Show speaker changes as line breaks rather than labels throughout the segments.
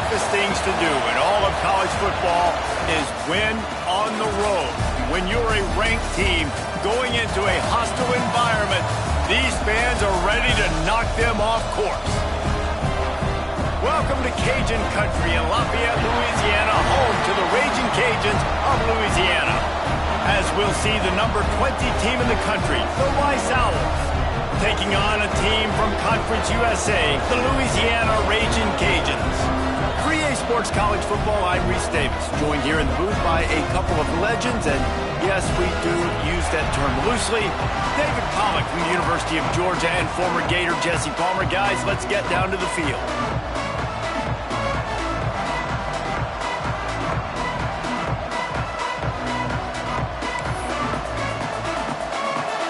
toughest things to do in all of college football is win on the road. When you're a ranked team going into a hostile environment, these fans are ready to knock them off course. Welcome to Cajun Country in Lafayette, Louisiana, home to the Raging Cajuns of Louisiana. As we'll see the number 20 team in the country, the Rice Owls, taking on a team from Conference USA, the Louisiana Raging Cajuns. For EA Sports College Football, I'm Reese Davis, joined here in the booth by a couple of legends, and yes, we do use that term loosely. David Pollock from the University of Georgia and former Gator Jesse Palmer. Guys, let's get down to the field.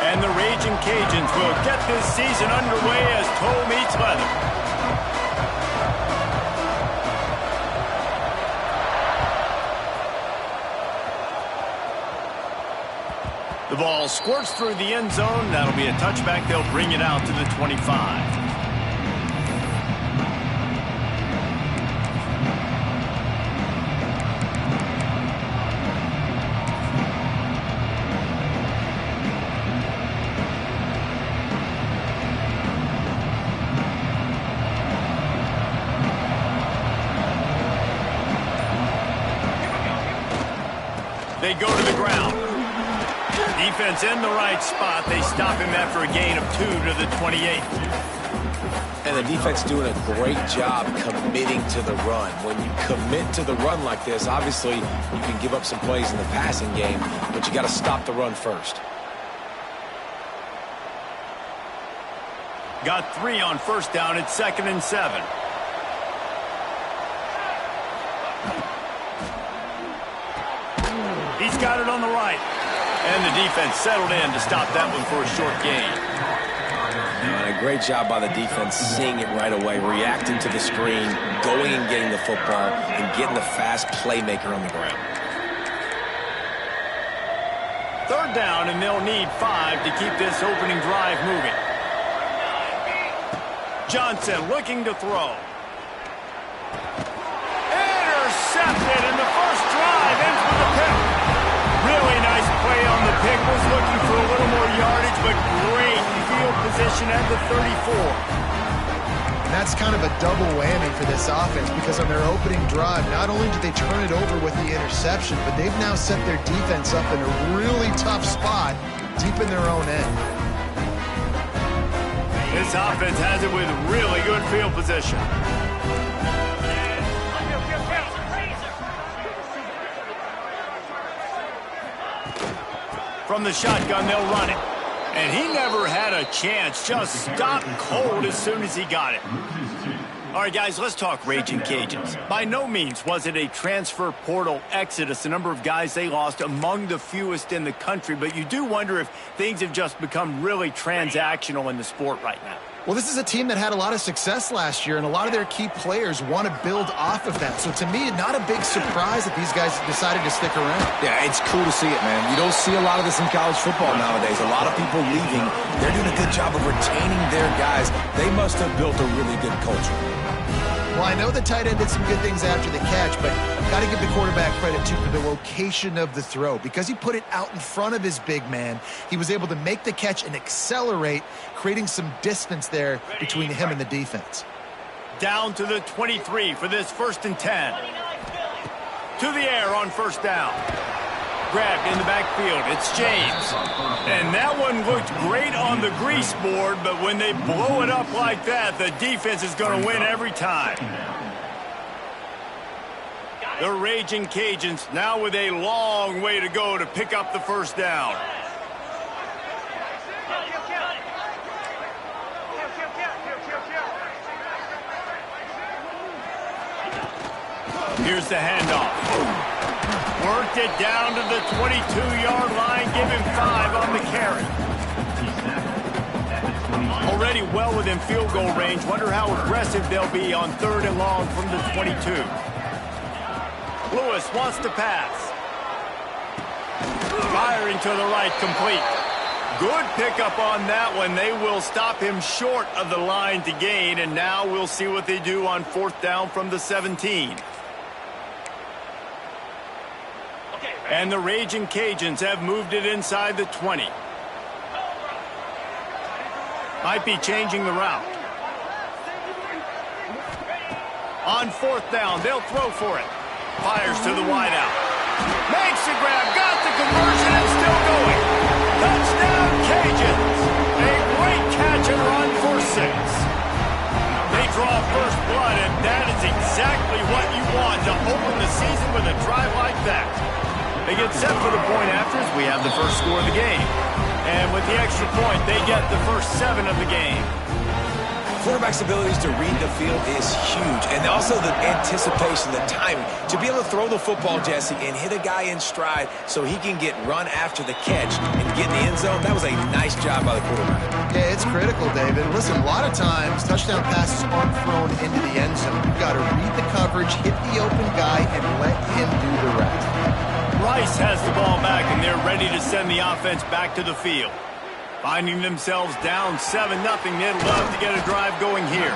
And the Raging Cajuns will get this season underway as toe meets leather. The ball squirts through the end zone. That'll be a touchback. They'll bring it out to the 25. They go to the ground. Defense in the right spot. They stop him after a gain of 2 to the 28.
And the defense doing a great job committing to the run. When you commit to the run like this, obviously you can give up some plays in the passing game, but you got to stop the run first.
Got 3 on first down. It's 2nd and 7. He's got it on the right. And the defense settled in to stop that one for a short gain.
And a great job by the defense seeing it right away, reacting to the screen, going and getting the football, and getting the fast playmaker on the ground.
3rd down, and they'll need 5 to keep this opening drive moving. Johnson looking to throw. Intercepted in the first drive, ends with a pick. Really nice play on the pick. Was looking for a little more yardage, but great field position at the 34.
And that's kind of a double whammy for this offense, because on their opening drive, not only did they turn it over with the interception, but they've now set their defense up in a really tough spot deep in their own end.
This offense has it with really good field position. From the shotgun, they'll run it. And he never had a chance. Just stopped cold as soon as he got it. All right, guys, let's talk Raging Cajuns. By no means was it a transfer portal exodus. The number of guys they lost among the fewest in the country. But you do wonder if things have just become really transactional in the sport right now.
Well, this is a team that had a lot of success last year, and a lot of their key players want to build off of that. So to me, not a big surprise that these guys decided to stick around.
Yeah, it's cool to see it, man. You don't see a lot of this in college football nowadays. A lot of people leaving. They're doing a good job of retaining their guys. They must have built a really good culture.
Well, I know the tight end did some good things after the catch, but got to give the quarterback credit, too, for the location of the throw. Because he put it out in front of his big man, he was able to make the catch and accelerate, creating some distance there between him and the defense.
Down to the 23 for this 1st and 10. To the air on first down. Grabbed in the backfield. It's James. And that one looked great on the grease board, but when they blow it up like that, the defense is going to win every time. The Raging Cajuns now with a long way to go to pick up the first down. Here's the handoff. Worked it down to the 22-yard line. Give him 5 on the carry. Already well within field goal range. Wonder how aggressive they'll be on 3rd and long from the 22. Lewis wants to pass. Firing to the right, complete. Good pickup on that one. They will stop him short of the line to gain, and now we'll see what they do on 4th down from the 17. And the Raging Cajuns have moved it inside the 20. Might be changing the route. On 4th down, they'll throw for it. Fires to the wideout. Makes the grab, got the conversion, and still going. Touchdown, Cajuns. A great catch and run for 6. They draw first blood, and that is exactly what you want to open the season with a drive like that. They get set for the point after as we have the first score of the game. And with the extra point, they get the first 7 of the game.
Quarterback's abilities to read the field is huge, and also the anticipation, the timing. To be able to throw the football, Jesse, and hit a guy in stride so he can get run after the catch and get in the end zone, that was a nice job by the quarterback.
Yeah, it's critical, David. Listen, a lot of times, touchdown passes aren't thrown into the end zone. You've got to read the coverage, hit the open guy, and let him do the rest.
Rice has the ball back, and they're ready to send the offense back to the field. Finding themselves down 7-0, they'd love to get a drive going here.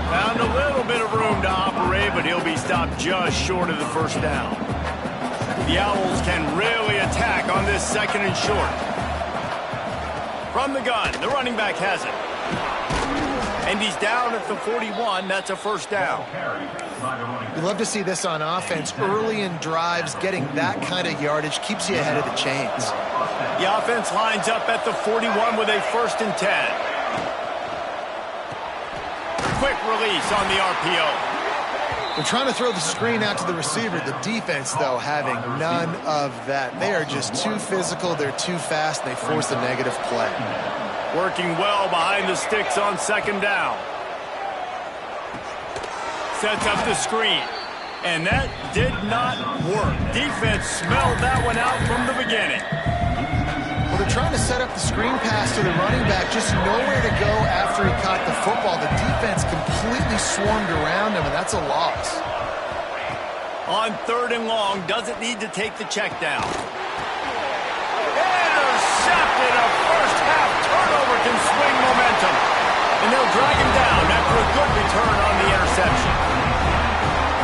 Found a little bit of room to operate, but he'll be stopped just short of the first down. The Owls can really attack on this 2nd and short. From the gun, the running back has it. And he's down at the 41. That's a first down.
You love to see this on offense. Early in drives, getting that kind of yardage keeps you ahead of the chains.
The offense lines up at the 41 with a 1st and 10. Quick release on the RPO.
They're trying to throw the screen out to the receiver. The defense, though, having none of that. They are just too physical. They're too fast, and they force a negative play.
Working well behind the sticks on 2nd down. Sets up the screen. And that did not work. Defense smelled that one out from the beginning.
Well, they're trying to set up the screen pass to the running back, just nowhere to go after he caught the football. The defense completely swarmed around him, and that's a loss.
On 3rd and long, doesn't need to take the check down. Intercepted. A first half turnover can swing momentum. And they'll drag him down after a good return on the interception.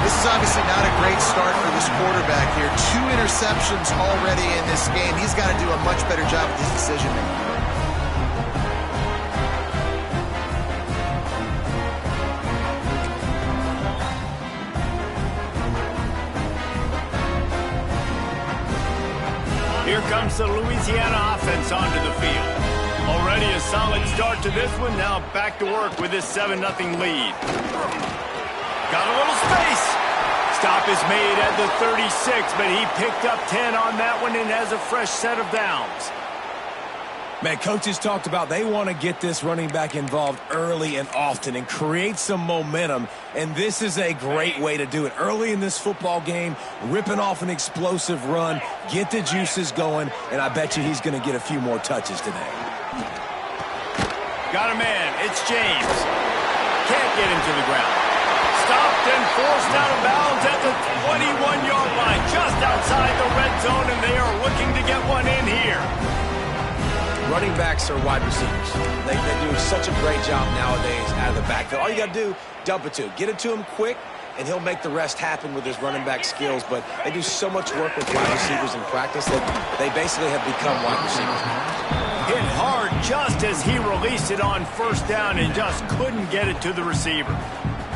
This is obviously not a great start for this quarterback here. 2 interceptions already in this game. He's got to do a much better job with his decision-making.
Here comes the Louisiana offense onto the field. Already a solid start to this one. Now back to work with this 7-0 lead. Got a little space. Stop is made at the 36, but he picked up 10 on that one and has a fresh set of downs.
Man, coaches talked about they want to get this running back involved early and often and create some momentum, and this is a great way to do it. Early in this football game, ripping off an explosive run, get the juices going, and I bet you he's going to get a few more touches today.
Got a man. It's James. Can't get him to the ground. Stopped and forced out of bounds at the 21-yard line, just outside the red zone, and they are looking to get one in here.
Running backs are wide receivers. They do such a great job nowadays out of the backfield. All you got to do, dump it to him. Get it to him quick, and he'll make the rest happen with his running back skills. But they do so much work with wide receivers in practice that they basically have become wide receivers.
Hit hard just as he released it on 1st down and just couldn't get it to the receiver.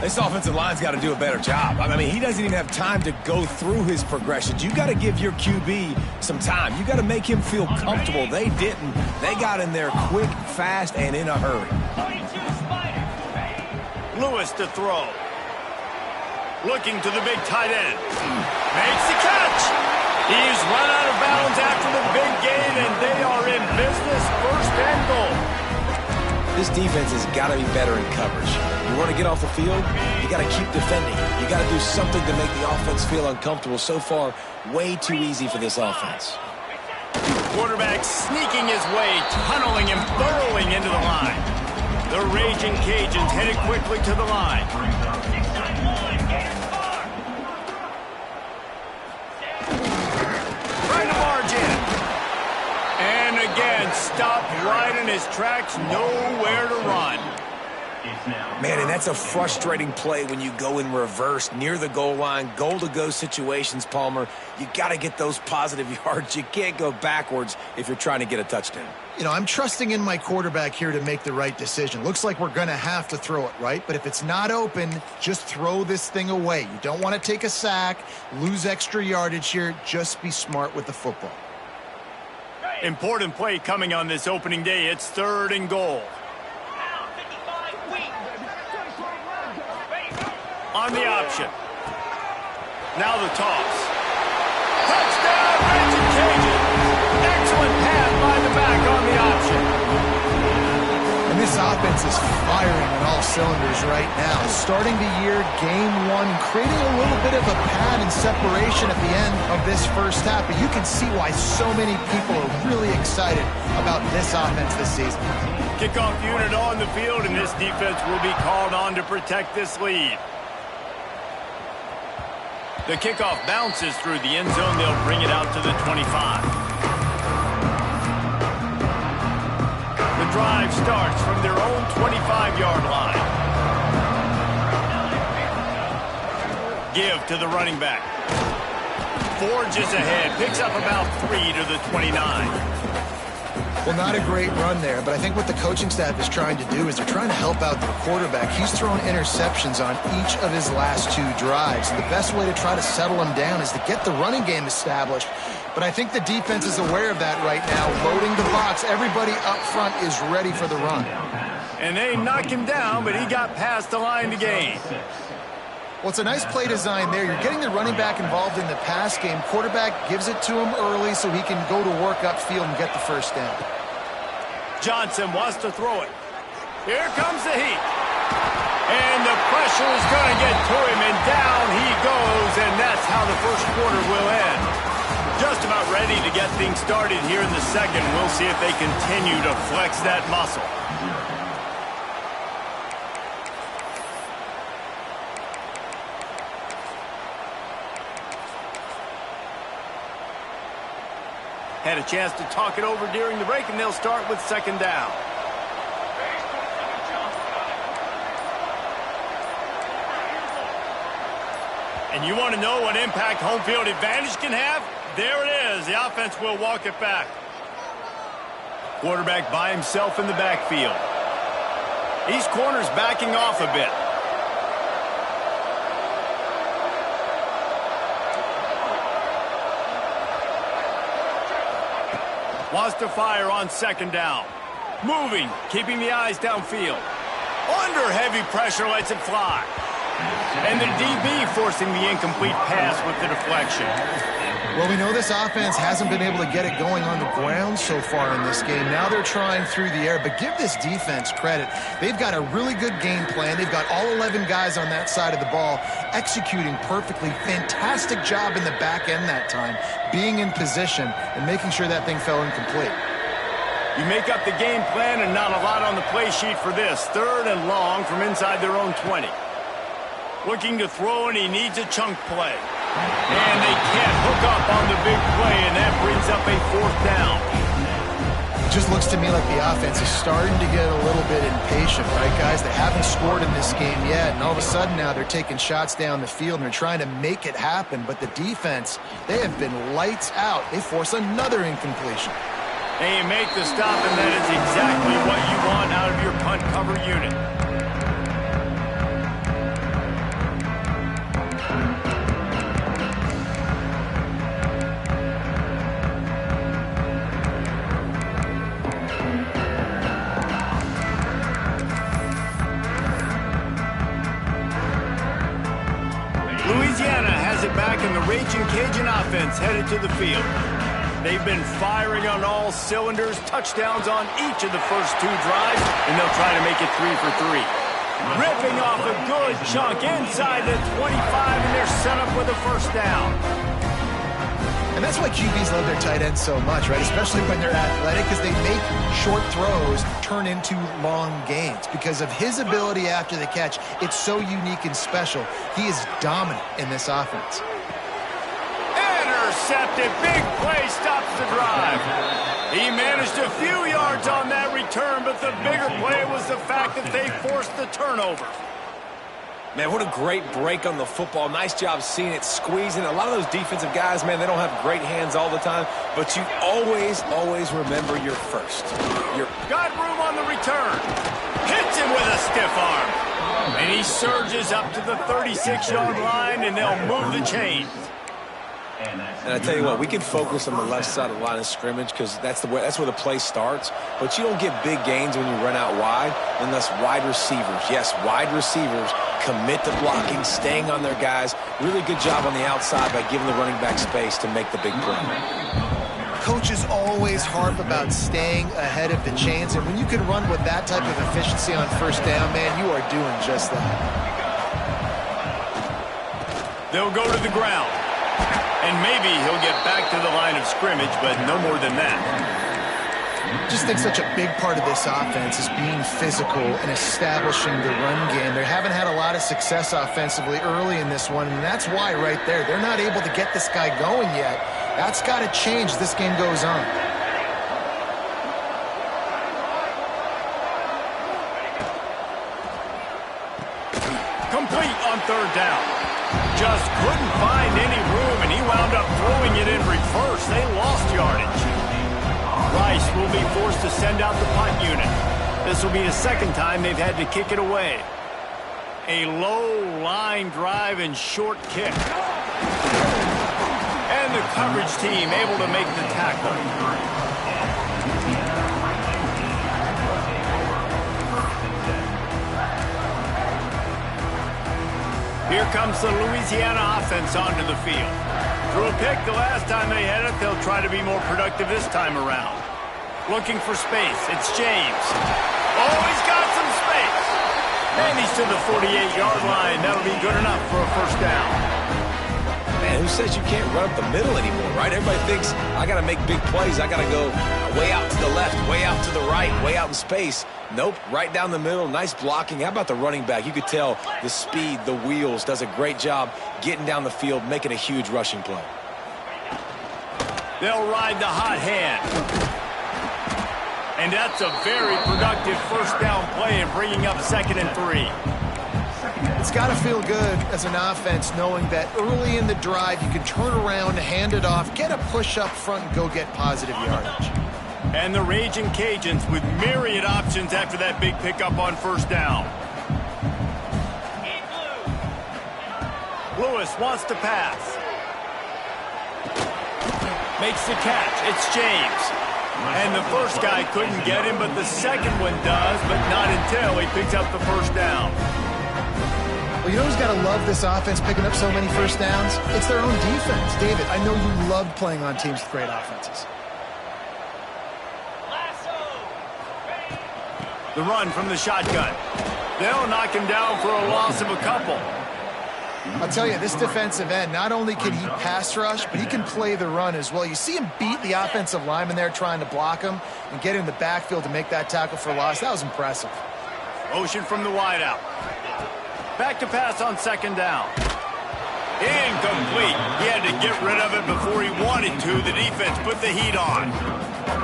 This offensive line's got to do a better job. I mean, he doesn't even have time to go through his progressions. You got to give your QB some time. You got to make him feel comfortable. They didn't. They got in there quick, fast, and in a hurry.
Lewis to throw. Looking to the big tight end. Makes the catch. He's run out of bounds after the big gain, and they are in business. 1st and goal.
This defense has got to be better in coverage. You want to get off the field, you got to keep defending. You got to do something to make the offense feel uncomfortable. So far, way too easy for this offense.
Quarterback sneaking his way, tunneling and burrowing into the line. The Raging Cajuns headed quickly to the line. Trying to barge in. And again, stopped right in his tracks, nowhere to run.
Man, and that's a frustrating play when you go in reverse near the goal line, goal-to-go situations, Palmer. You got to get those positive yards. You can't go backwards if you're trying to get a touchdown.
You know, I'm trusting in my quarterback here to make the right decision. Looks like we're going to have to throw it, right? But if it's not open, just throw this thing away. You don't want to take a sack, lose extra yardage here. Just be smart with the football.
Important play coming on this opening day. It's 3rd and goal. On the option. Now the toss. Touchdown, Raging Cajuns. Excellent pass by the back on the option.
And this offense is firing on all cylinders right now. Starting the year, game 1, and creating a little bit of a pad and separation at the end of this first half. But you can see why so many people are really excited about this offense this season.
Kickoff unit on the field, and this defense will be called on to protect this lead. The kickoff bounces through the end zone. They'll bring it out to the 25. The drive starts from their own 25-yard line. Give to the running back. Forges ahead. Picks up about 3 to the 29.
Well, not a great run there, but I think what the coaching staff is trying to do is they're trying to help out their quarterback. He's thrown interceptions on each of his last 2 drives. And the best way to try to settle him down is to get the running game established. But I think the defense is aware of that right now, loading the box. Everybody up front is ready for the run.
And they knock him down, but he got past the line to gain.
Well, it's a nice play design there. You're getting the running back involved in the pass game. Quarterback gives it to him early so he can go to work upfield and get the first down.
Johnson wants to throw it. Here comes the heat. And the pressure is going to get to him, and down he goes, and that's how the first quarter will end. Just about ready to get things started here in the second. We'll see if they continue to flex that muscle. Had a chance to talk it over during the break, and they'll start with 2nd down. And you want to know what impact home field advantage can have? There it is. The offense will walk it back. Quarterback by himself in the backfield. These corners backing off a bit. Wants to fire on 2nd down. Moving, keeping the eyes downfield. Under heavy pressure, lets it fly. And the DB forcing the incomplete pass with the deflection.
Well, we know this offense hasn't been able to get it going on the ground so far in this game. Now they're trying through the air, but give this defense credit. They've got a really good game plan. They've got all 11 guys on that side of the ball executing perfectly. Fantastic job in the back end that time, being in position and making sure that thing fell incomplete.
You make up the game plan and not a lot on the play sheet for this. 3rd and long from inside their own 20. Looking to throw, and he needs a chunk play. And they can't hook up on the big play, and that brings up a 4th down.
It just looks to me like the offense is starting to get a little bit impatient, right, guys? They haven't scored in this game yet, and all of a sudden now they're taking shots down the field, and they're trying to make it happen. But the defense, they have been lights out. They force another incompletion.
And you make the stop, and that is exactly what you want out of your punt cover unit. Louisiana has it back, and the Raging Cajun offense headed to the field. They've been firing on all cylinders, touchdowns on each of the first 2 drives, and they'll try to make it 3 for 3. Ripping off a good chunk inside the 25, and they're set up with a first down.
And that's why QBs love their tight ends so much, right? Especially when they're athletic, because they make short throws turn into long gains. Because of his ability after the catch, it's so unique and special. He is dominant in this offense.
intercepted. Big play stops the drive. He managed a few yards on that return, but the bigger play was the fact that they forced the turnover.
Man, what a great break on the football. Nice job seeing it, squeezing. A lot of those defensive guys, man, they don't have great hands all the time, but you always remember your first.
Got room on the return. Hits him with a stiff arm. And he surges up to the 36-yard line, and they'll move the chains.
And I tell you what, we can focus on the left side of the line of scrimmage because that's where the play starts. But you don't get big gains when you run out wide unless wide receivers, yes, wide receivers, commit to blocking, staying on their guys. Really good job on the outside by giving the running back space to make the big play.
Coaches always harp about staying ahead of the chains, and when you can run with that type of efficiency on first down, man, you are doing just that.
They'll go to the ground. And maybe he'll get back to the line of scrimmage, but no more than that.
I just think such a big part of this offense is being physical and establishing the run game. They haven't had a lot of success offensively early in this one, and that's why right there, they're not able to get this guy going yet. That's got to change as this game goes on.
Complete on third down. Just couldn't find any room, and he wound up throwing it in reverse. They lost yardage. Rice will be forced to send out the punt unit. This will be the second time they've had to kick it away. A low line drive and short kick. And the coverage team able to make the tackle. Here comes the Louisiana offense onto the field. Threw a pick the last time they had it. They'll try to be more productive this time around. Looking for space. It's James. Oh, he's got some space. And he's to the 48-yard line. That'll be good enough for a first down.
Man, who says you can't run up the middle anymore, right? Everybody thinks, I got to make big plays. I got to go way out to the left, way out to the right, way out in space. Nope, right down the middle. Nice blocking. How about the running back? You could tell the speed, the wheels, does a great job getting down the field, making a huge rushing play.
They'll ride the hot hand. And that's a very productive first down play and bringing up 2nd and 3.
It's got to feel good as an offense knowing that early in the drive you can turn around, hand it off, get a push up front, and go get positive yardage.
And the Raging Cajuns with myriad options after that big pickup on first down. Lewis wants to pass. Makes the catch. It's James. And the first guy couldn't get him, but the second one does, but not until he picks up the first down.
Well, you know who's got to love this offense picking up so many first downs? It's their own defense. David, I know you loved playing on teams with great offenses.
The run from the shotgun. They'll knock him down for a loss of a couple.
I'll tell you, this defensive end, not only can he pass rush, but he can play the run as well. You see him beat the offensive lineman there trying to block him and get in the backfield to make that tackle for loss. That was impressive.
Motion from the wideout. Back to pass on 2nd down. Incomplete. He had to get rid of it before he wanted to. The defense put the heat on.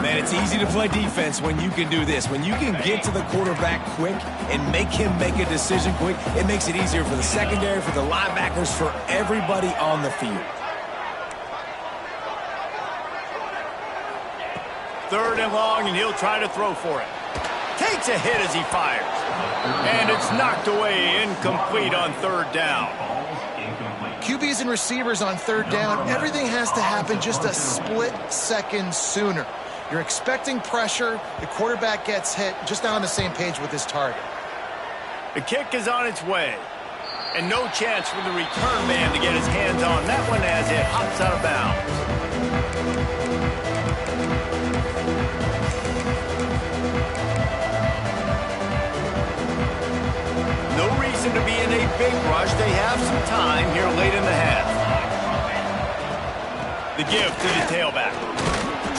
Man, it's easy to play defense when you can do this. When you can get to the quarterback quick and make him make a decision quick, it makes it easier for the secondary, for the linebackers, for everybody on the field.
3rd and long, and he'll try to throw for it. Takes a hit as he fires. And it's knocked away, incomplete on 3rd down.
QBs and receivers on 3rd down, everything has to happen just a split second sooner. You're expecting pressure, the quarterback gets hit, just not on the same page with his target.
The kick is on its way. And no chance for the return man to get his hands on that one as it hops out of bounds. No reason to be in a big rush. They have some time here late in the half. The give to the tailback.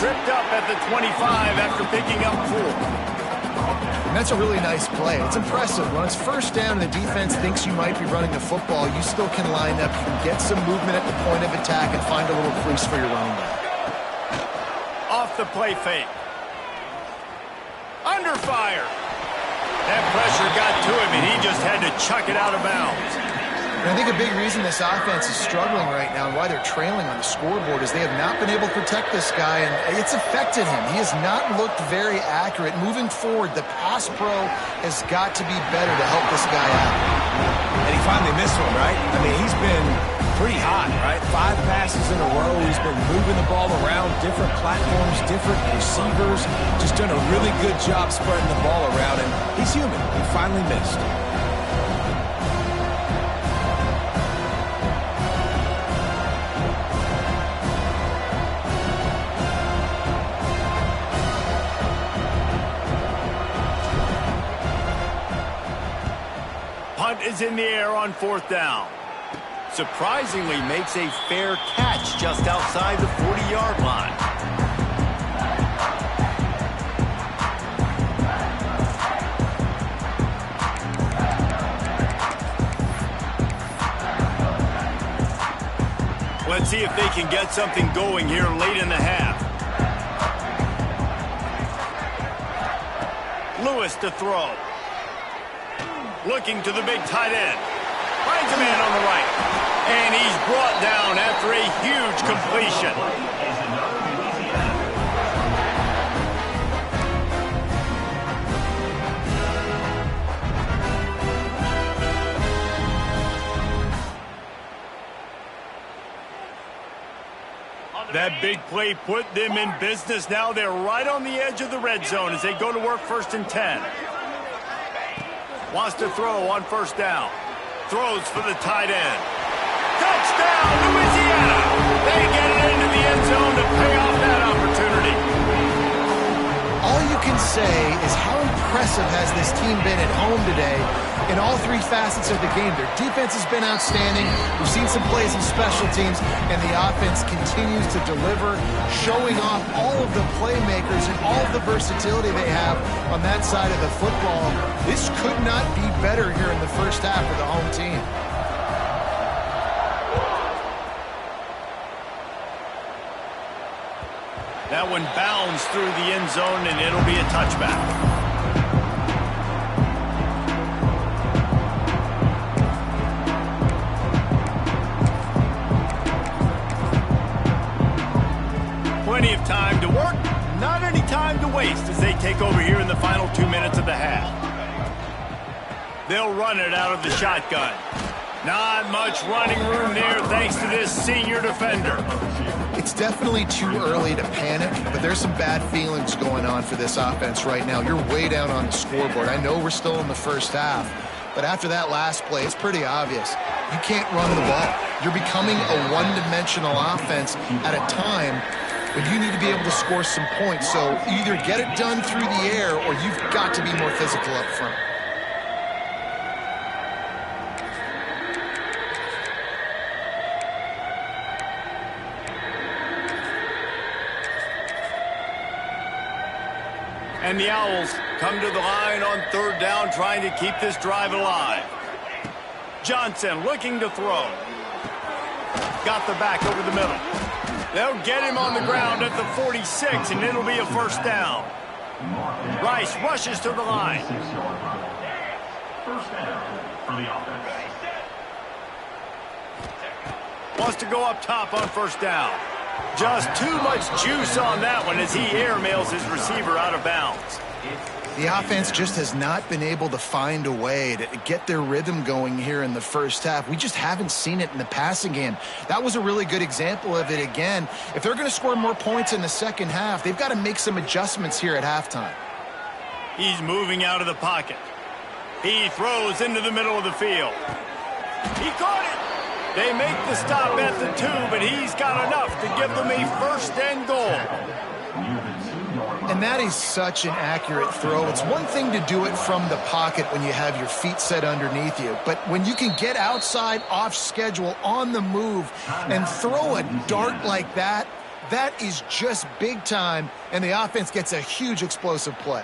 Tripped up at the 25 after picking up 4.
And that's a really nice play. It's impressive. When it's first down and the defense thinks you might be running the football, you still can line up. You can get some movement at the point of attack and find a little crease for your running back.
Off the play fake. Under fire. That pressure got to him, and he just had to chuck it out of bounds.
And I think a big reason this offense is struggling right now and why they're trailing on the scoreboard is they have not been able to protect this guy, and it's affected him. He has not looked very accurate. Moving forward, the pass pro has got to be better to help this guy out.
And he finally missed one, right? I mean, he's been pretty hot, right? 5 passes in a row. He's been moving the ball around, different platforms, different receivers. Just done a really good job spreading the ball around, and he's human. He finally missed.
Punt is in the air on 4th down. Surprisingly makes a fair catch just outside the 40-yard line. Let's see if they can get something going here late in the half. Lewis to throw. Looking to the big tight end. Finds a man on the right. And he's brought down after a huge completion. That big play put them in business. Now they're right on the edge of the red zone as they go to work 1st and 10. Wants to throw on 1st down. Throws for the tight end. Touchdown, Louisiana! They get it into the end zone to pay off that opportunity.
All you can say is how impressive has this team been at home today in all 3 facets of the game. Their defense has been outstanding. We've seen some plays in special teams, and the offense continues to deliver, showing off all of the playmakers and all of the versatility they have on that side of the football. This could not be better here in the first half for the home team.
That one bounds through the end zone, and it'll be a touchback. Plenty of time to work, not any time to waste as they take over here in the final 2 minutes of the half. They'll run it out of the shotgun. Not much running room there thanks to this senior defender.
It's definitely too early to panic, but there's some bad feelings going on for this offense right now. You're way down on the scoreboard. I know we're still in the first half, but after that last play, it's pretty obvious. You can't run the ball. You're becoming a one-dimensional offense at a time when you need to be able to score some points. So either get it done through the air or you've got to be more physical up front.
And the Owls come to the line on 3rd down, trying to keep this drive alive. Johnson looking to throw. Got the back over the middle. They'll get him on the ground at the 46, and it'll be a 1st down. Rice rushes to the line.
1st down for the offense.
Wants to go up top on 1st down. Just too much juice on that one as he airmails his receiver out of bounds.
The offense just has not been able to find a way to get their rhythm going here in the first half. We just haven't seen it in the passing game. That was a really good example of it again. If they're going to score more points in the second half, they've got to make some adjustments here at halftime.
He's moving out of the pocket. He throws into the middle of the field. He caught it. They make the stop at the 2, but he's got enough to give them a 1st and goal.
And that is such an accurate throw. It's one thing to do it from the pocket when you have your feet set underneath you, but when you can get outside, off schedule, on the move, and throw a dart like that, that is just big time, and the offense gets a huge explosive play.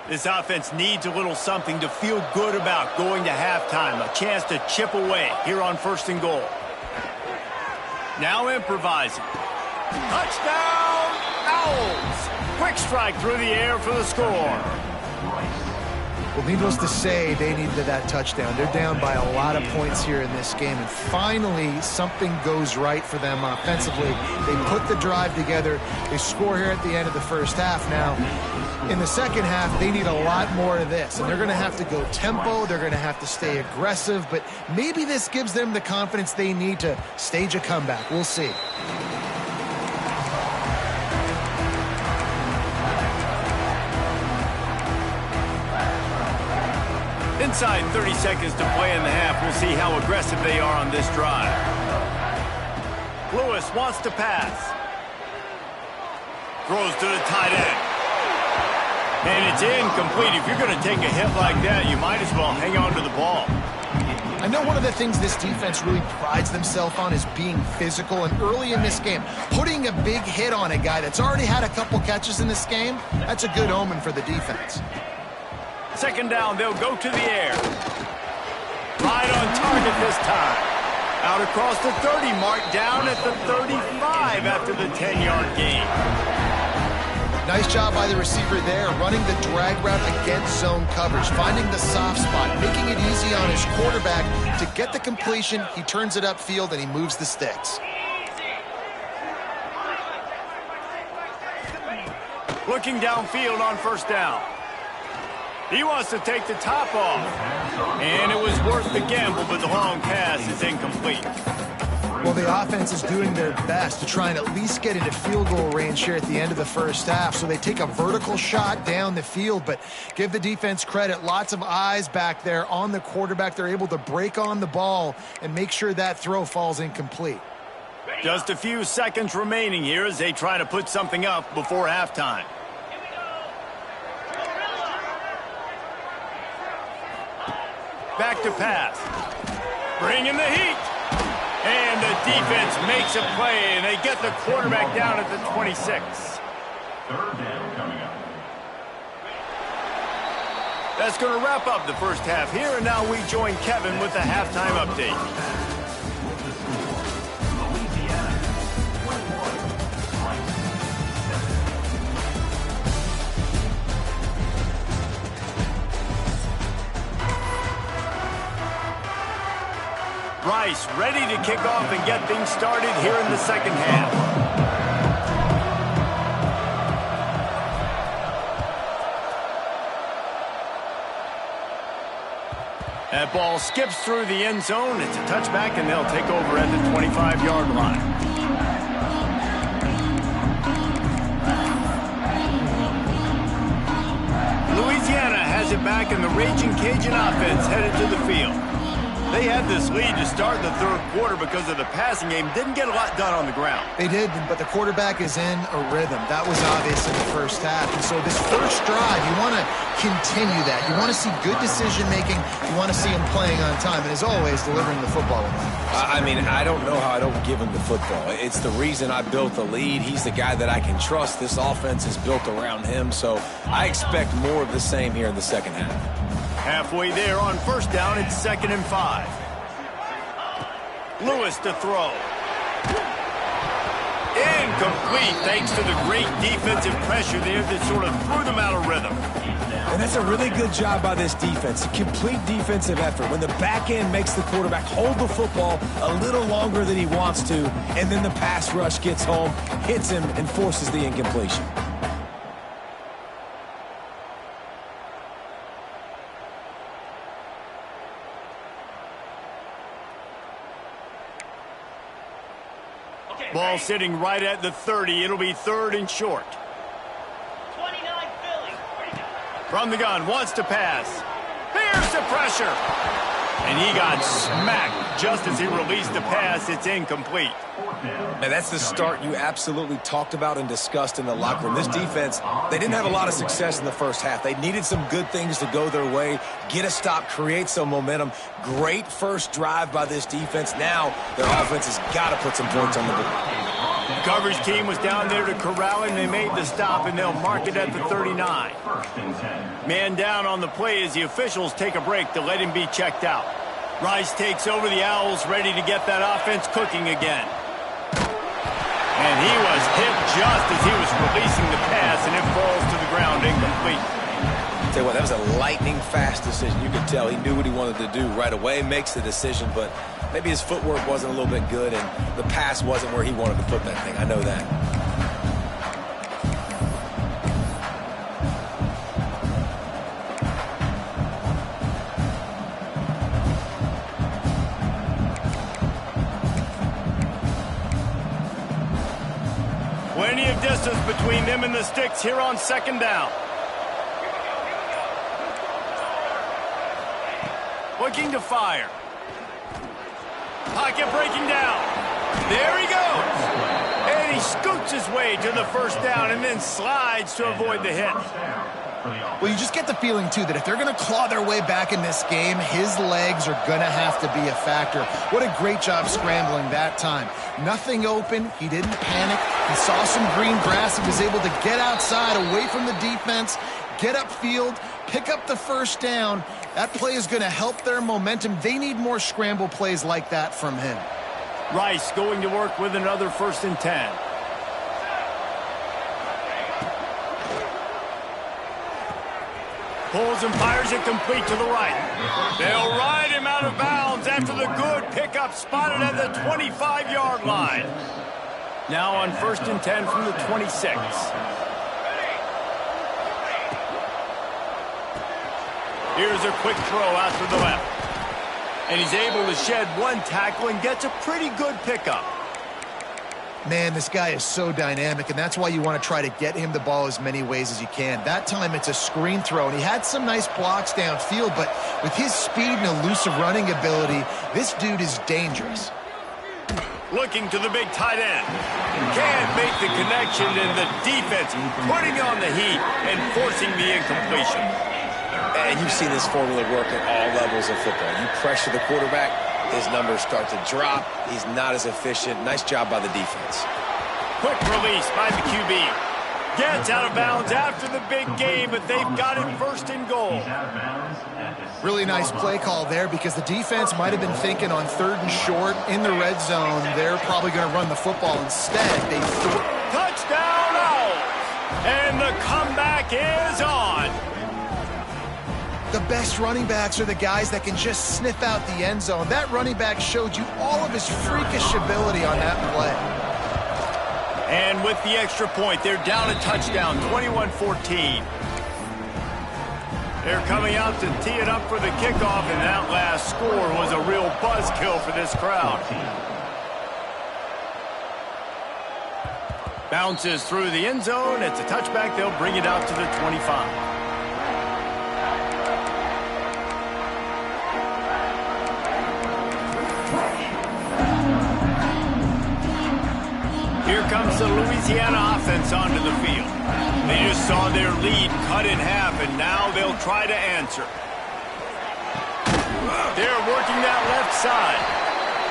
This offense needs a little something to feel good about going to halftime. A chance to chip away here on 1st and goal. Now improvising. Touchdown, Owls! Quick strike through the air for the score.
Well, needless to say, they needed that touchdown. They're down by a lot of points here in this game, and finally something goes right for them offensively. They put the drive together. They score here at the end of the first half. Now, in the second half, they need a lot more of this, and they're going to have to go tempo. They're going to have to stay aggressive, but maybe this gives them the confidence they need to stage a comeback. We'll see.
Inside 30 seconds to play in the half. We'll see how aggressive they are on this drive. Lewis wants to pass. Throws to the tight end. And it's incomplete. If you're going to take a hit like that, you might as well hang on to the ball.
I know one of the things this defense really prides themselves on is being physical, and early in this game, putting a big hit on a guy that's already had a couple catches in this game, that's a good omen for the defense.
Second down, they'll go to the air. Right on target this time. Out across the 30 mark, down at the 35 after the 10-yard gain.
Nice job by the receiver there, running the drag route against zone coverage, finding the soft spot, making it easy on his quarterback to get the completion. He turns it upfield, and he moves the sticks.
Looking downfield on 1st down. He wants to take the top off. And it was worth the gamble, but the long pass is incomplete.
Well, the offense is doing their best to try and at least get into field goal range here at the end of the first half. So they take a vertical shot down the field, but give the defense credit. Lots of eyes back there on the quarterback. They're able to break on the ball and make sure that throw falls incomplete.
Just a few seconds remaining here as they try to put something up before halftime. Back to pass. Bring in the heat. And the defense makes a play, and they get the quarterback down at the 26.
3rd down coming up.
That's going to wrap up the first half here, and now we join Kevin with the halftime update.
Louisiana, 21.
Rice ready to kick off and get things started here in the second half. That ball skips through the end zone. It's a touchback, and they'll take over at the 25-yard line. Louisiana has it back, and the Raging Cajun offense headed to the field. They had this lead to start the third quarter because of the passing game. Didn't get a lot done on the ground.
They did, but the quarterback is in a rhythm. That was obvious in the first half. And so this first drive, you want to continue that. You want to see good decision-making. You want to see him playing on time. And as always, delivering the football.
I mean, I don't know how I don't give him the football. It's the reason I built the lead. He's the guy that I can trust. This offense is built around him. So I expect more of the same here in the second half.
Halfway there on 1st down, it's 2nd and 5. Lewis to throw. Incomplete thanks to the great defensive pressure there that sort of threw them out of rhythm.
And that's a really good job by this defense. A complete defensive effort. When the back end makes the quarterback hold the football a little longer than he wants to, and then the pass rush gets home, hits him, and forces the incompletion.
Ball sitting right at the 30. It'll be 3rd and short.
29 Philly.
From the gun, wants to pass. Here's the pressure. And he got smacked just as he released the pass. It's incomplete.
And that's the start you absolutely talked about and discussed in the locker room. This defense, they didn't have a lot of success in the first half. They needed some good things to go their way, get a stop, create some momentum. Great first drive by this defense. Now their offense has got to put some points on the board.
The coverage team was down there to corral him. They made the stop, and they'll mark it at the 39.
1st and 10.
Man down on the play as the officials take a break to let him be checked out. Rice takes over the Owls, ready to get that offense cooking again. And he was hit just as he was releasing the pass, and it falls to the ground incomplete.
Tell you what, that was a lightning-fast decision. You could tell he knew what he wanted to do right away, makes the decision, but maybe his footwork wasn't a little bit good, and the pass wasn't where he wanted to put that thing. I know that.
Plenty of distance between them and the sticks here on second down. Looking to fire. Pocket breaking down. There he goes. And he scoots his way to the first down and then slides to avoid the hit.
Well, you just get the feeling, too, that if they're going to claw their way back in this game, his legs are going to have to be a factor. What a great job scrambling that time. Nothing open. He didn't panic. He saw some green grass. He was able to get outside, away from the defense, get upfield, pick up the first down. That play is going to help their momentum. They need more scramble plays like that from him.
Rice going to work with another 1st and 10. Pulls and fires it complete to the right. They'll ride him out of bounds after the good pickup spotted at the 25-yard line. Now on 1st and 10 from the 26. Here's a quick throw out to the left. And he's able to shed one tackle and gets a pretty good pickup.
Man, this guy is so dynamic, and that's why you want to try to get him the ball as many ways as you can. That time it's a screen throw, and he had some nice blocks downfield, but with his speed and elusive running ability, this dude is dangerous.
Looking to the big tight end. Can't make the connection, and the defense putting on the heat and forcing the incompletion.
And you've seen this formula work at all levels of football. You pressure the quarterback, his numbers start to drop. He's not as efficient. Nice job by the defense.
Quick release by the QB. Gets out of bounds after the big game, but they've got him 1st and goal.
Really nice play call there because the defense might have been thinking on 3rd and short in the red zone. They're probably going to run the football instead.
Touchdown Owls! And the comeback is on.
The best running backs are the guys that can just sniff out the end zone. That running back showed you all of his freakish ability on that play.
And with the extra point, they're down a touchdown, 21-14. They're coming out to tee it up for the kickoff, and that last score was a real buzzkill for this crowd. Bounces through the end zone. It's a touchback. They'll bring it out to the 25. Here comes the Louisiana offense onto the field. They just saw their lead cut in half, and now they'll try to answer. They're working that left side.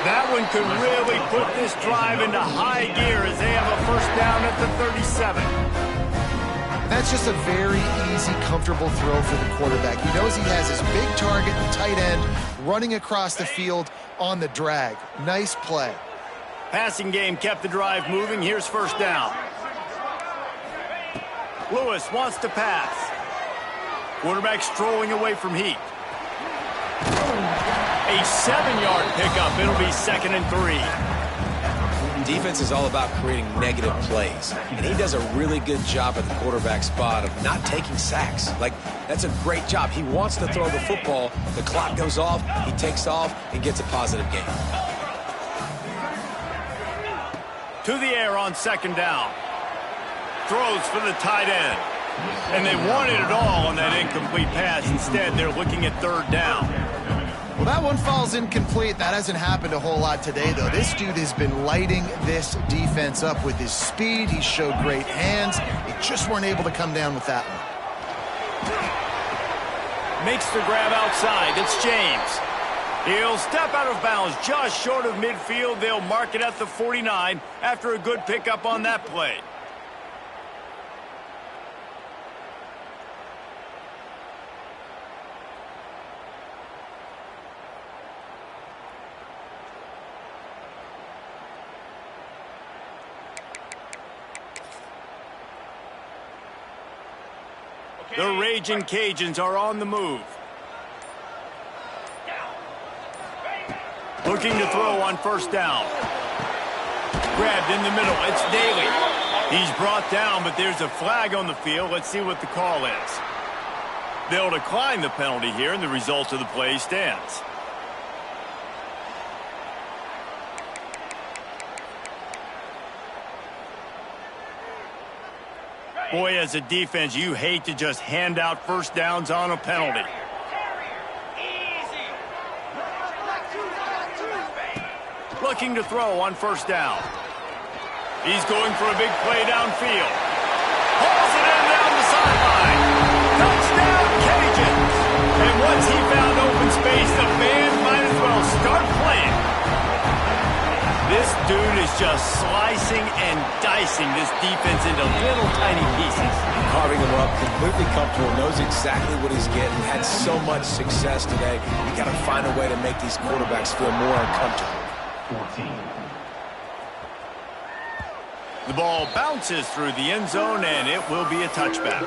That one could really put this drive into high gear as they have a 1st down at the 37.
That's just a very easy, comfortable throw for the quarterback. He knows he has his big target, the tight end, running across the field on the drag. Nice play.
Passing game kept the drive moving. Here's 1st down. Lewis wants to pass. Quarterback strolling away from heat. A 7-yard pickup. It'll be 2nd and 3.
Defense is all about creating negative plays, and he does a really good job at the quarterback spot of not taking sacks. Like, that's a great job. He wants to throw the football. The clock goes off. He takes off and gets a positive gain.
To the air on 2nd down. Throws for the tight end. And they wanted it all on that incomplete pass. Instead, they're looking at 3rd down.
Well, that one falls incomplete. That hasn't happened a whole lot today, though. This dude has been lighting this defense up with his speed. He showed great hands. They just weren't able to come down with that one.
Makes the grab outside. It's James. He'll step out of bounds just short of midfield. They'll mark it at the 49 after a good pickup on that play. The Raging Cajuns are on the move. Looking to throw on first down. Grabbed in the middle. It's Daly. He's brought down, but there's a flag on the field. Let's see what the call is. They'll decline the penalty here, and the result of the play stands. Boy, as a defense, you hate to just hand out first downs on a penalty. Looking to throw on first down. He's going for a big play downfield. Hauls it in down the sideline. Touchdown, Cajuns! And once he found open space, the band might as well start playing. This dude is just slicing and dicing this defense into little tiny pieces.
Carving him up, completely comfortable, knows exactly what he's getting, had so much success today. You got to find a way to make these quarterbacks feel more uncomfortable.
14.
The ball bounces through the end zone, and it will be a touchback.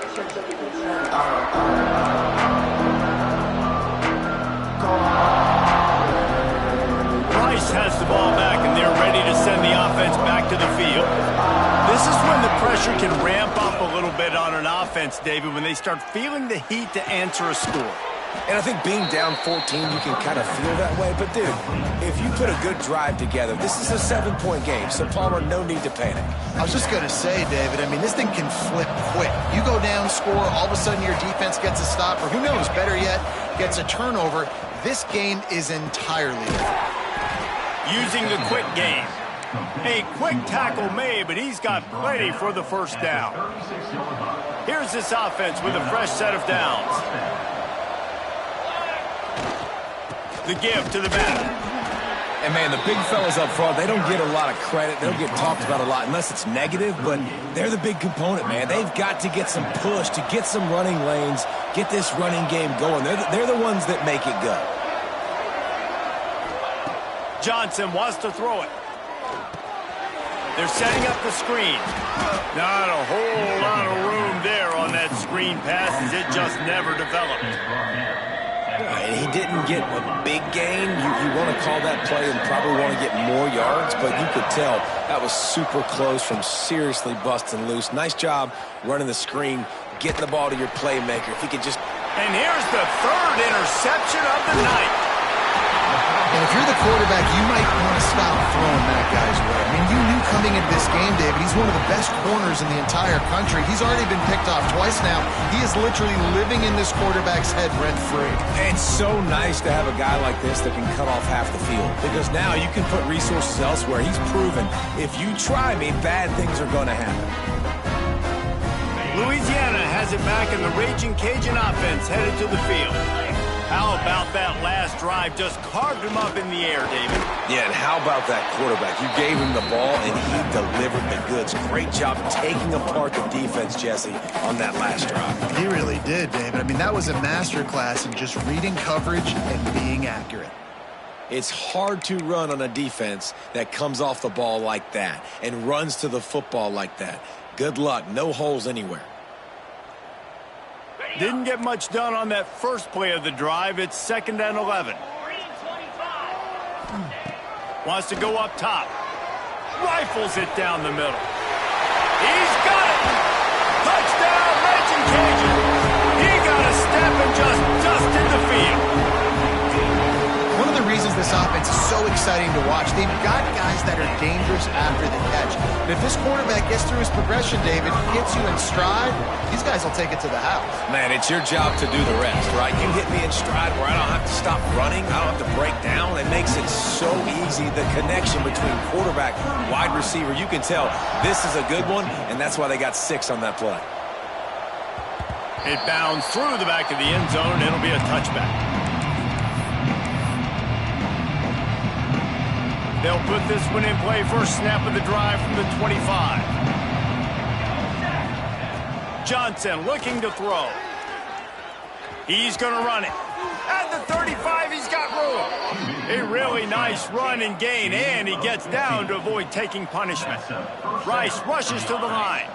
Rice has the ball back, and they're ready to send the offense back to the field. This is when the pressure can ramp up a little bit on an offense, David, when they start feeling the heat to answer a score.
And I think being down 14, you can kind of feel that way. But, dude, if you put a good drive together, this is a 7-point game. So, Palmer, no need to panic.
I was just going to say, David, I mean, this thing can flip quick. You go down, score, all of a sudden your defense gets a stop, or who knows, better yet, gets a turnover. This game is entirely different.
Using the quick game. A quick tackle made, but he's got plenty for the first down. Here's this offense with a fresh set of downs. The give to the back.
And, man, the big fellas up front, they don't get a lot of credit. They don't get talked about a lot unless it's negative, but they're the big component, man. They've got to get some push, to get some running lanes, get this running game going. They're the ones that make it go.
Johnson wants to throw it. They're setting up the screen. Not a whole lot of room there on that screen pass, as it just never developed.
He didn't get a big gain. You want to call that play and probably want to get more yards, but you could tell that was super close from seriously busting loose. Nice job running the screen, getting the ball to your playmaker. If he could just...
And here's the third interception of the night.
And if you're the quarterback, you might want to stop throwing that guy's way. I mean, you knew coming into this game, David, he's one of the best corners in the entire country. He's already been picked off twice now. He is literally living in this quarterback's head rent-free.
And it's so nice to have a guy like this that can cut off half the field, because now you can put resources elsewhere. He's proven if you try me, bad things are going to happen.
Louisiana has it back, and the Raging Cajun offense headed to the field. How about that last drive? Just carved him up in the air, David.
Yeah, and how about that quarterback? You gave him the ball, and he delivered the goods. Great job taking apart the defense, Jesse, on that last drive.
He really did, David. I mean, that was a masterclass in just reading coverage and being accurate.
It's hard to run on a defense that comes off the ball like that and runs to the football like that. Good luck. No holes anywhere.
Didn't get much done on that first play of the drive. It's 2nd and 11. Wants to go up top. Rifles it down the middle. He's got it! Touchdown, Raging Cajun! He got a step and just dusted the field.
One of the reasons this offense is so exciting to watch, they've got guys that are dangerous after the catch. And if this quarterback gets through his progression, David, hits you in stride, these guys will take it to the house.
Man, it's your job to do the rest, right? You hit me in stride where I don't have to stop running, I don't have to break down. It makes it so easy. The connection between quarterback, wide receiver, you can tell this is a good one, and that's why they got 6 on that play.
It bounds through the back of the end zone. It'll be a touchback. They'll put this one in play. First snap of the drive from the 25. Johnson looking to throw. He's going to run it. At the 35, he's got room. A really nice run and gain, and he gets down to avoid taking punishment. Rice rushes to the line.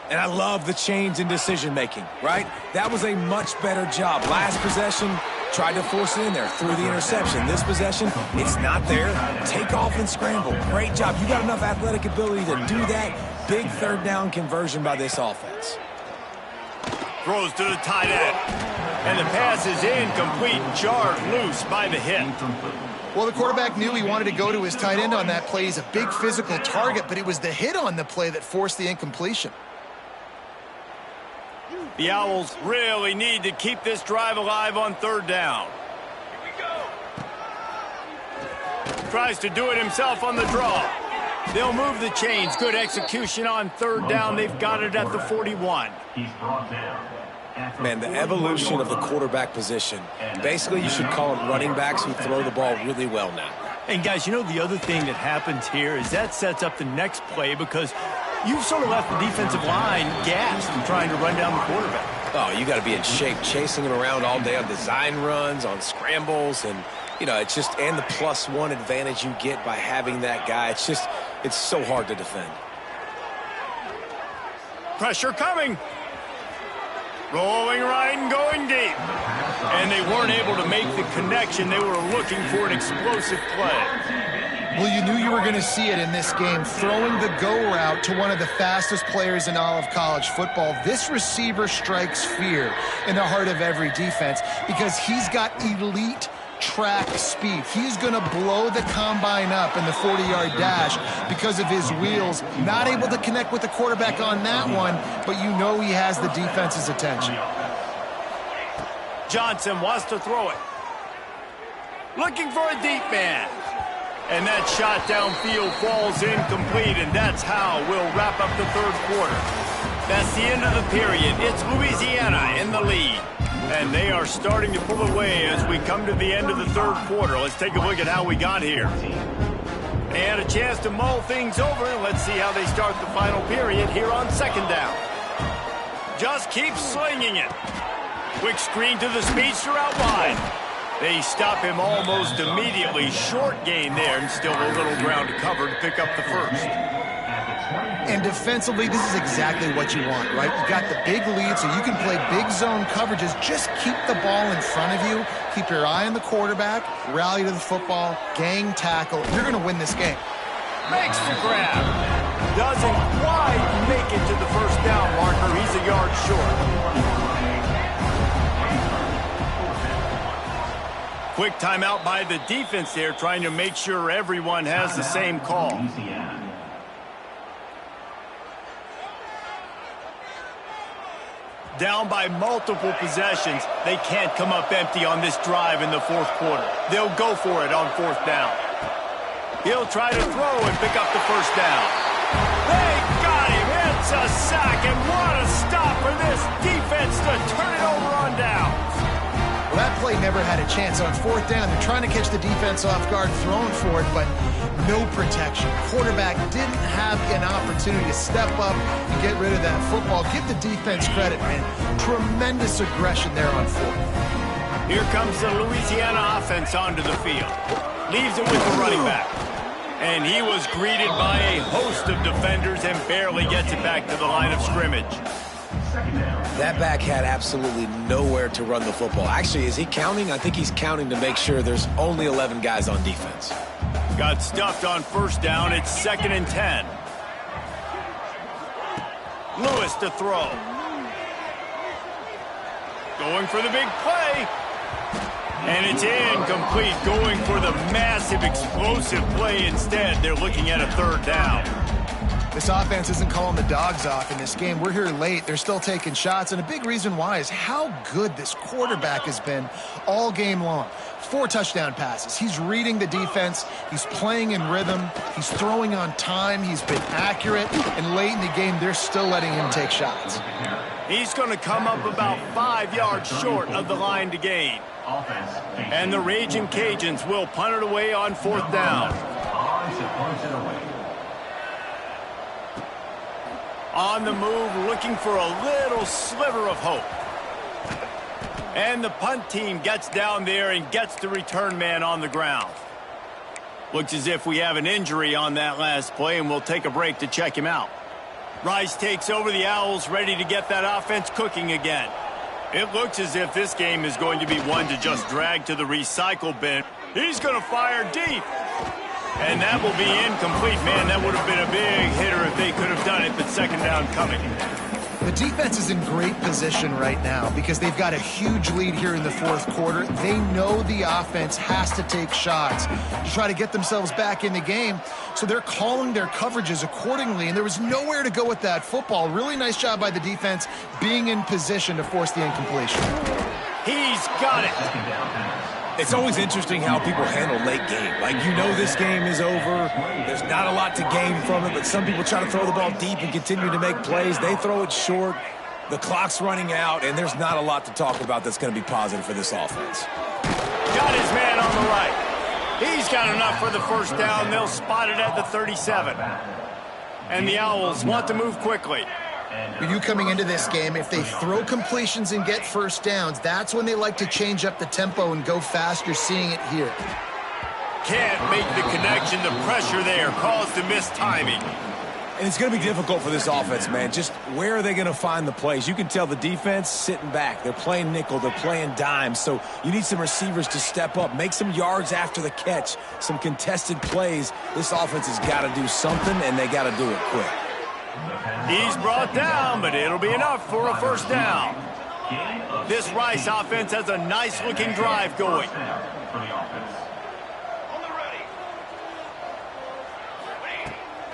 And I love the change in decision-making, right? That was a much better job. Last possession, tried to force it in there, threw the interception. This possession, it's not there. Take off and scramble. Great job. You got enough athletic ability to do that. Big third down conversion by this offense.
Throws to the tight end. And the pass is incomplete, jarred loose by the hit.
Well, the quarterback knew he wanted to go to his tight end on that play. He's a big physical target, but it was the hit on the play that forced the incompletion.
The Owls really need to keep this drive alive on third down. Here we go. Tries to do it himself on the draw. They'll move the chains. Good execution on third down. They've got it at the 41.
He's brought down.
Man, the evolution of the quarterback position. Basically, you should call them running backs who throw the ball really well now.
And, guys, you know the other thing that happens here is that sets up the next play because you've sort of left the defensive line gassed and trying to run down the quarterback.
Oh, you got to be in shape, chasing him around all day on design runs, on scrambles, and, you know, it's just, and the +1 advantage you get by having that guy. It's just, it's so hard to defend.
Pressure coming. Rolling right and going deep. And they weren't able to make the connection. They were looking for an explosive play.
Well, you knew you were going to see it in this game, throwing the go route to one of the fastest players in all of college football. This receiver strikes fear in the heart of every defense because he's got elite track speed. He's going to blow the combine up in the 40-yard dash because of his wheels. Not able to connect with the quarterback on that one, but you know he has the defense's attention.
Johnson wants to throw it. Looking for a deep man. And that shot downfield falls incomplete, and that's how we'll wrap up the third quarter. That's the end of the period. It's Louisiana in the lead. And they are starting to pull away as we come to the end of the third quarter. Let's take a look at how we got here. They had a chance to mull things over. Let's see how they start the final period here on second down. Just keep slinging it. Quick screen to the speedster out wide. They stop him almost immediately. Short gain there, and still a little ground to cover to pick up the first.
And defensively, this is exactly what you want, right? You got the big lead, so you can play big zone coverages. Just keep the ball in front of you. Keep your eye on the quarterback. Rally to the football. Gang tackle. You're going to win this game.
Makes the grab. Doesn't quite make it to the first down marker. He's a yard short. Quick timeout by the defense there, trying to make sure everyone has the same call. Down by multiple possessions. They can't come up empty on this drive in the fourth quarter. They'll go for it on fourth down. He'll try to throw and pick up the first down. They got him. It's a sack, and what a stop for this defense to turn it over on downs.
Well, that play never had a chance. On fourth down, they're trying to catch the defense off guard, throwing for it, but no protection. Quarterback didn't have an opportunity to step up and get rid of that football. Give the defense credit, man. Tremendous aggression there on fourth.
Here comes the Louisiana offense onto the field. Leaves it with the running back. And he was greeted by a host of defenders and barely gets it back to the line of scrimmage.
That back had absolutely nowhere to run the football. Actually, is he counting? I think he's counting to make sure there's only 11 guys on defense.
Got stuffed on first down. It's 2nd and 10. Lewis to throw. Going for the big play. And it's incomplete. Going for the massive explosive play instead. They're looking at a third down.
This offense isn't calling the dogs off in this game. We're here late. They're still taking shots, and a big reason why is how good this quarterback has been all game long. 4 touchdown passes. He's reading the defense. He's playing in rhythm. He's throwing on time. He's been accurate, and late in the game, they're still letting him take shots.
He's going to come up about 5 yards short of the line to gain. And the Raging Cajuns will punt it away on fourth down. On the move, looking for a little sliver of hope. And the punt team gets down there and gets the return man on the ground. Looks as if we have an injury on that last play, and we'll take a break to check him out. Rice takes over the Owls, ready to get that offense cooking again. It looks as if this game is going to be one to just drag to the recycle bin. He's going to fire deep. And that will be incomplete. Man, that would have been a big hitter if they could have done it, but second down coming.
The defense is in great position right now because they've got a huge lead here in the fourth quarter. They know the offense has to take shots to try to get themselves back in the game, so they're calling their coverages accordingly, and there was nowhere to go with that football. Really nice job by the defense being in position to force the incompletion.
He's got it.
It's always interesting how people handle late game. Like, you know this game is over. There's not a lot to gain from it, but some people try to throw the ball deep and continue to make plays. They throw it short. The clock's running out, and there's not a lot to talk about that's going to be positive for this offense.
Got his man on the right. He's got enough for the first down. They'll spot it at the 37. And the Owls want to move quickly.
You coming into this game, if they throw completions and get first downs, that's when they like to change up the tempo and go fast. You're seeing it here.
Can't make the connection. The pressure there caused the mistiming.
And it's going to be difficult for this offense, man. Just where are they going to find the plays? You can tell the defense sitting back. They're playing nickel. They're playing dime. So you need some receivers to step up, make some yards after the catch, some contested plays. This offense has got to do something, and they got to do it quick.
He's brought down, but it'll be enough for a first down. This Rice offense has a nice-looking drive going.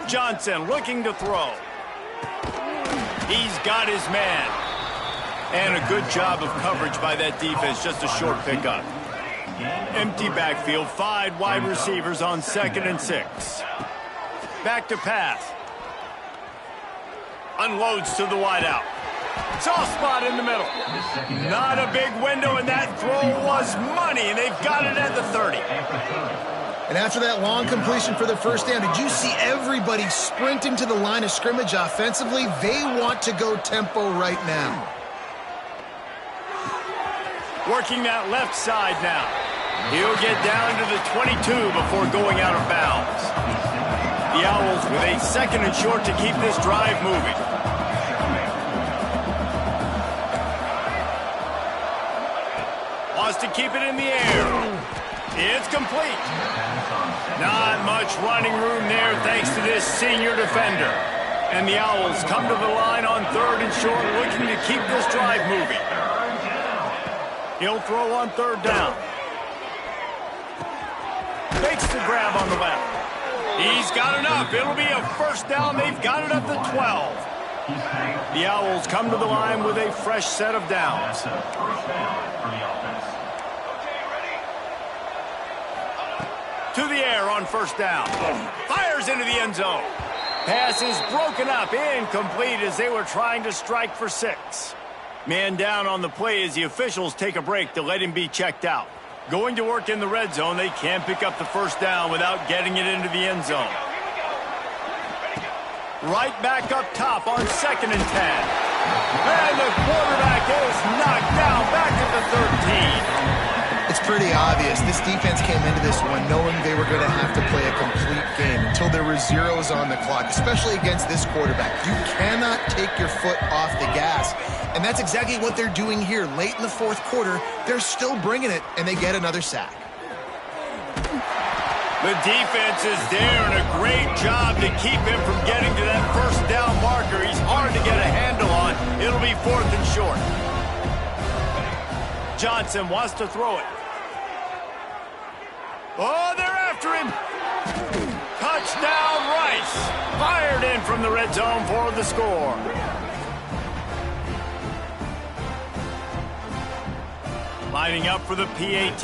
Johnson looking to throw. He's got his man. And a good job of coverage by that defense, just a short pickup. Empty backfield, 5 wide receivers on 2nd and 6. Back to pass. Unloads to the wideout. Soft spot in the middle. Not a big window, and that throw was money, and they've got it at the 30.
And after that long completion for the first down, did you see everybody sprinting to the line of scrimmage offensively? They want to go tempo right now.
Working that left side now. He'll get down to the 22 before going out of bounds. The Owls with a 2nd and short to keep this drive moving. Wants to keep it in the air. It's complete. Not much running room there thanks to this senior defender. And the Owls come to the line on 3rd and short, looking to keep this drive moving. He'll throw on 3rd down. Makes the grab on the left. He's got enough. It'll be a first down. They've got it at the 12. The Owls come to the line with a fresh set of downs. To the air on first down. Fires into the end zone. Pass is broken up. Incomplete as they were trying to strike for 6. Man down on the play as the officials take a break to let him be checked out. Going to work in the red zone, they can't pick up the first down without getting it into the end zone. Right back up top on 2nd and 10. And the quarterback is knocked down back at the 13.
It's pretty obvious. This defense came into this one knowing they were going to have to play a complete game until there were zeros on the clock, especially against this quarterback. You cannot take your foot off the gas. And that's exactly what they're doing here. Late in the fourth quarter, they're still bringing it, and they get another sack.
The defense is there, and a great job to keep him from getting to that first down marker. He's hard to get a handle on. It'll be 4th and short. Johnson wants to throw it. Oh, they're after him. Touchdown, Rice. Fired in from the red zone for the score. Lining up for the PAT.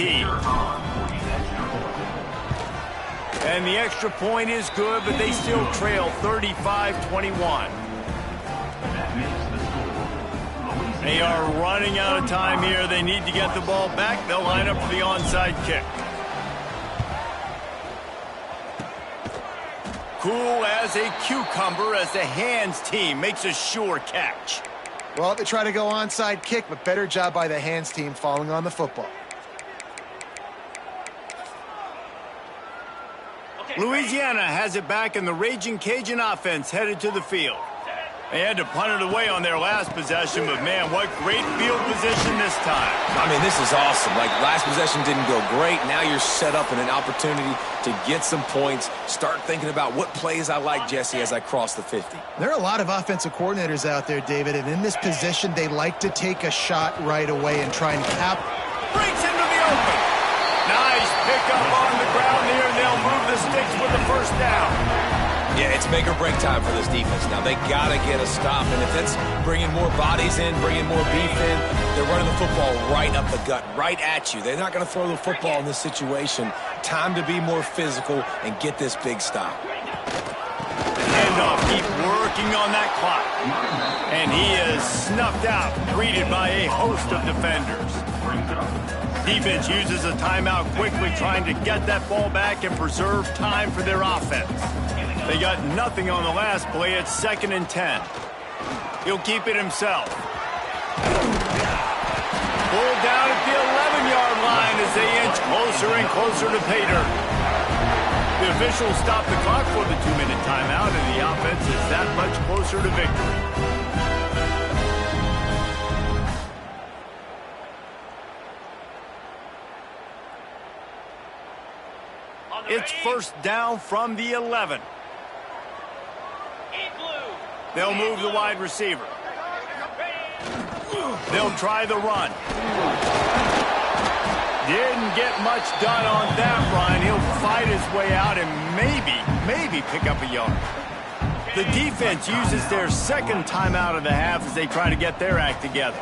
And the extra point is good, but they still trail 35-21. They are running out of time here. They need to get the ball back. They'll line up for the onside kick. Cool as a cucumber as the hands team makes a sure catch.
Well, they try to go onside kick, but better job by the hands team falling on the football.
Louisiana has it back, and the Raging Cajun offense headed to the field. They had to punt it away on their last possession, but man, what great field position this time.
I mean, this is awesome. Like, last possession didn't go great. Now you're set up in an opportunity to get some points. Start thinking about what plays I like, Jesse, as I cross the 50.
There are a lot of offensive coordinators out there, David, and in this position, they like to take a shot right away and try and cap.
Breaks into the open. Nice pickup on the ground here, and they'll move the sticks with the first down.
Yeah, it's make or break time for this defense. Now, they got to get a stop, and if it's bringing more bodies in, bringing more beef in, they're running the football right up the gut, right at you. They're not going to throw the football in this situation. Time to be more physical and get this big stop.
Handoff, keep working on that clock. And he is snuffed out, greeted by a host of defenders. Defense uses a timeout quickly, trying to get that ball back and preserve time for their offense. They got nothing on the last play. It's 2nd and 10. He'll keep it himself. Pulled down at the 11-yard line as they inch closer and closer to pay dirt. The officials stop the clock for the 2-minute timeout, and the offense is that much closer to victory. It's first down from the 11. They'll move the wide receiver. They'll try the run. Didn't get much done on that run. He'll fight his way out and maybe pick up a yard. The defense uses their second timeout of the half as they try to get their act together.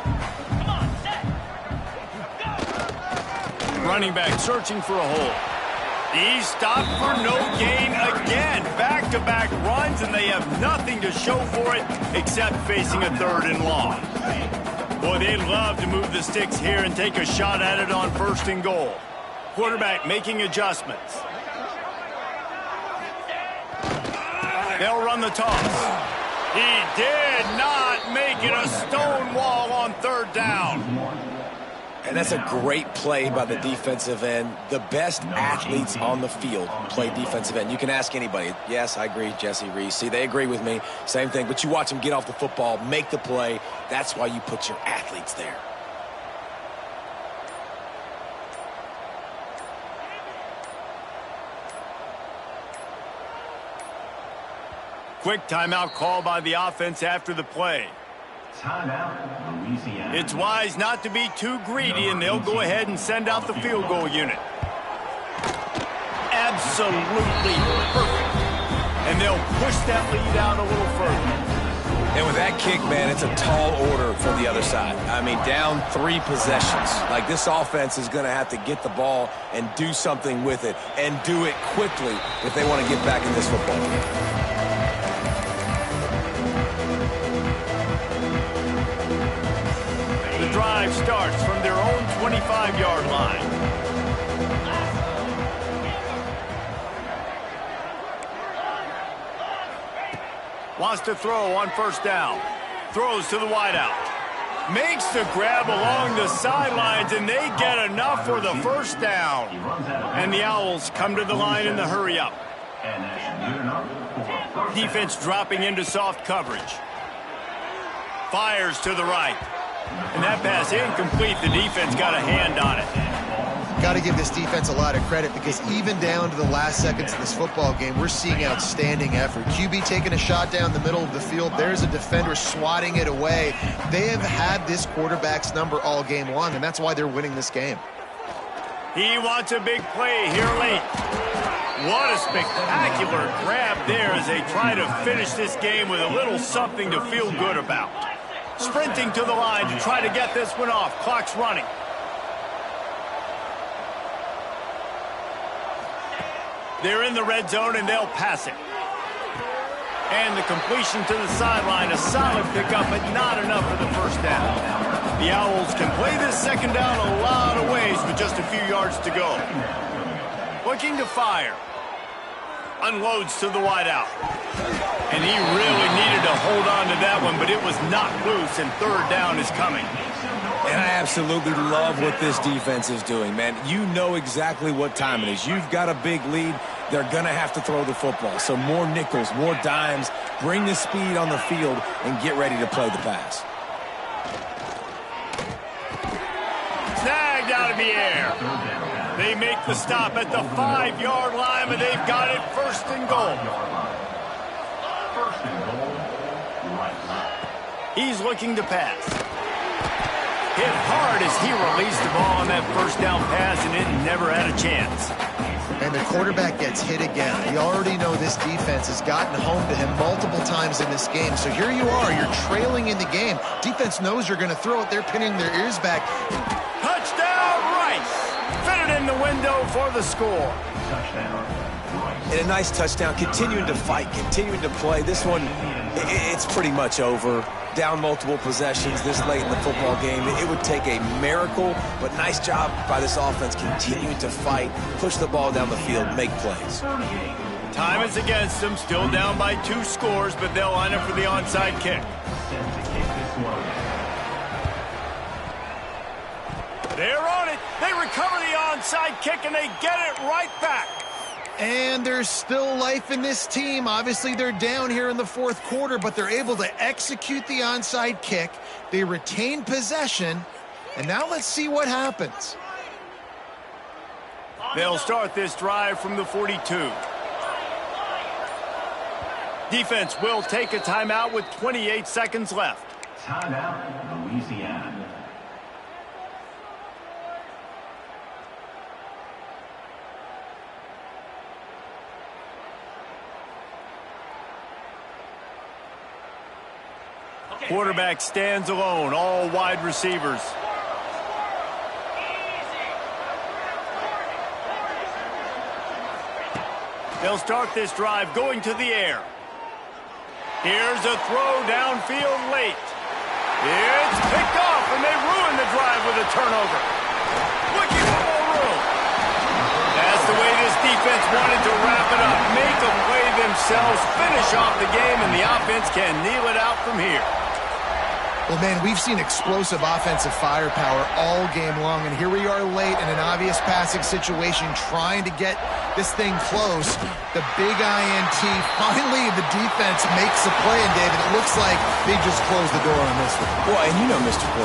Running back searching for a hole. He's stopped for no gain again. Back-to-back runs, and they have nothing to show for it except facing a 3rd and long. Boy, they'd love to move the sticks here and take a shot at it on 1st and goal. Quarterback making adjustments. They'll run the toss. He did not make it a stone wall on 3rd down.
And that's a great play by the defensive end. The best athletes on the field play defensive end. You can ask anybody. Yes, I agree, Jesse Reese. See, they agree with me. Same thing. But you watch them get off the football, make the play. That's why you put your athletes there.
Quick timeout call by the offense after the play.
Timeout, Louisiana.
It's wise not to be too greedy, and they'll go ahead and send out the field goal unit. Absolutely perfect. And they'll push that lead out a little further.
And with that kick, man, it's a tall order for the other side. I mean, down 3 possessions. Like, this offense is going to have to get the ball and do something with it, and do it quickly if they want to get back in this football game.
The drive starts from their own 25-yard line. Wants to throw on 1st down. Throws to the wideout. Makes the grab along the sidelines, and they get enough for the 1st down. And the Owls come to the line in the hurry-up. Defense dropping into soft coverage. Fires to the right. And that pass incomplete. The defense got a hand on it.
Got to give this defense a lot of credit, because even down to the last seconds of this football game, we're seeing outstanding effort. QB taking a shot down the middle of the field. There's a defender swatting it away. They have had this quarterback's number all game long, and that's why they're winning this game.
He wants a big play here late. What a spectacular grab there as they try to finish this game with a little something to feel good about. Sprinting to the line to try to get this one off. Clock's running. They're in the red zone, and they'll pass it. And the completion to the sideline, a solid pickup, but not enough for the 1st down. The Owls can play this 2nd down a lot of ways with just a few yards to go. Looking to fire. Unloads to the wideout. And he really needed to hold on to that one, but it was knocked loose, and 3rd down is coming.
And I absolutely love what this defense is doing, man. You know exactly what time it is. You've got a big lead. they're going to have to throw the football. So more nickels, more dimes, bring the speed on the field, and get ready to play the pass.
Snagged out of the air. They make the stop at the 5-yard line, and they've got it first and goal.
First and goal, right side.
He's looking to pass. Hit hard as he released the ball on that first down pass, and it never had a chance.
And the quarterback gets hit again. You already know this defense has gotten home to him multiple times in this game. So here you are, you're trailing in the game. Defense knows you're going to throw it. They're pinning their ears back.
Touchdown, Rice! Fitted in the window for the score.
Touchdown, Rice.
And a nice touchdown, continuing to fight, continuing to play. This one, it's pretty much over. Down multiple possessions this late in the football game. It would take a miracle, but nice job by this offense continuing to fight, push the ball down the field, make plays.
Time is against them, still down by 2 scores, but they'll line up for the onside kick.
Set to kick this one.
They're on it. They recover the onside kick, and they get it right back.
And there's still life in this team. Obviously, they're down here in the fourth quarter, but they're able to execute the onside kick. They retain possession. And now let's see what happens.
They'll start this drive from the 42. Defense will take a timeout with 28 seconds left.
Timeout, Louisiana.
Quarterback stands alone, all wide receivers. They'll start this drive going to the air. Here's a throw downfield late. It's picked off, and they ruin the drive with a turnover. Looking for more room. That's the way this defense wanted to wrap it up. Make a play themselves, finish off the game, and the offense can kneel it out from here.
Well, man, we've seen explosive offensive firepower all game long, and here we are late in an obvious passing situation trying to get this thing close. The big INT, finally the defense makes a play, and David, it looks like they just closed the door on this one.
Well, and you know, Mr. Quarterback,